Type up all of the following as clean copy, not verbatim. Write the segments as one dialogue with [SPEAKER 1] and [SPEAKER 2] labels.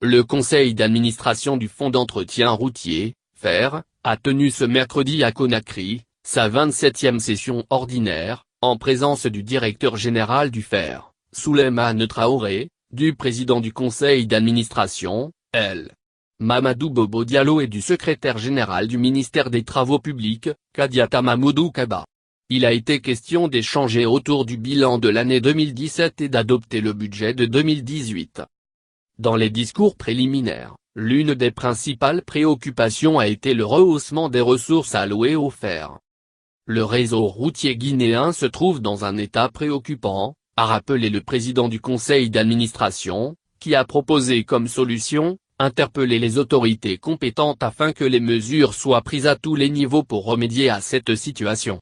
[SPEAKER 1] Le conseil d'administration du Fonds d'entretien routier, FER, a tenu ce mercredi à Conakry, sa 27e session ordinaire, en présence du directeur général du FER, Souleymane Traoré, du président du conseil d'administration, L. Mamadou Bobo Diallo et du secrétaire général du ministère des Travaux publics, Kadiata Mamoudou Kaba. Il a été question d'échanger autour du bilan de l'année 2017 et d'adopter le budget de 2018. Dans les discours préliminaires, l'une des principales préoccupations a été le rehaussement des ressources allouées au FER. Le réseau routier guinéen se trouve dans un état préoccupant, a rappelé le président du conseil d'administration, qui a proposé comme solution, interpeller les autorités compétentes afin que les mesures soient prises à tous les niveaux pour remédier à cette situation.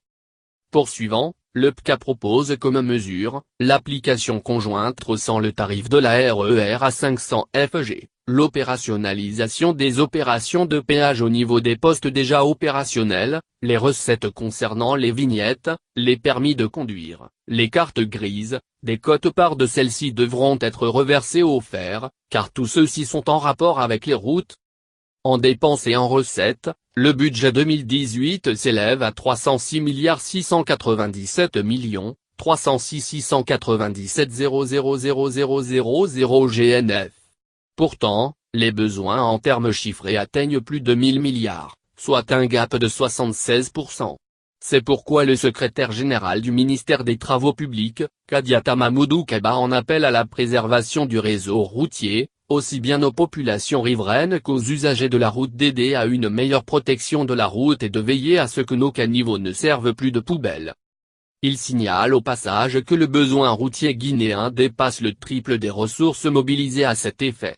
[SPEAKER 1] Poursuivant, le PCA propose comme mesure, l'application conjointe sans le tarif de la RER à 500 FG, l'opérationnalisation des opérations de péage au niveau des postes déjà opérationnels, les recettes concernant les vignettes, les permis de conduire, les cartes grises, des quotes-parts de celles-ci devront être reversées au FER, car tous ceux-ci sont en rapport avec les routes. En dépenses et en recettes, le budget 2018 s'élève à 306 697 306 697 000 GNF. Pourtant, les besoins en termes chiffrés atteignent plus de 1000 milliards, soit un gap de 76%. C'est pourquoi le secrétaire général du ministère des Travaux publics, Kadiata Mamoudou Kaba en appelle à la préservation du réseau routier, aussi bien aux populations riveraines qu'aux usagers de la route d'aider à une meilleure protection de la route et de veiller à ce que nos caniveaux ne servent plus de poubelles. Il signale au passage que le besoin routier guinéen dépasse le triple des ressources mobilisées à cet effet.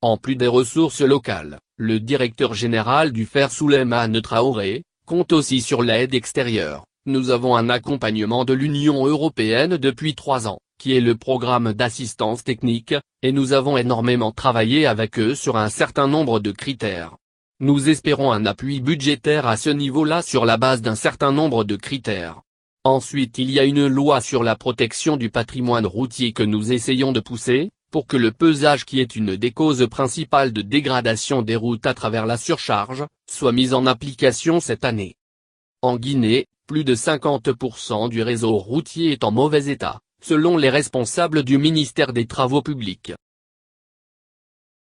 [SPEAKER 1] En plus des ressources locales, le directeur général du FER Souleymane Traoré, compte aussi sur l'aide extérieure. Nous avons un accompagnement de l'Union européenne depuis 3 ans, qui est le programme d'assistance technique, et nous avons énormément travaillé avec eux sur un certain nombre de critères. Nous espérons un appui budgétaire à ce niveau-là sur la base d'un certain nombre de critères. Ensuite il y a une loi sur la protection du patrimoine routier que nous essayons de pousser, pour que le pesage qui est une des causes principales de dégradation des routes à travers la surcharge, soit mis en application cette année. En Guinée, plus de 50% du réseau routier est en mauvais état, selon les responsables du ministère des Travaux publics.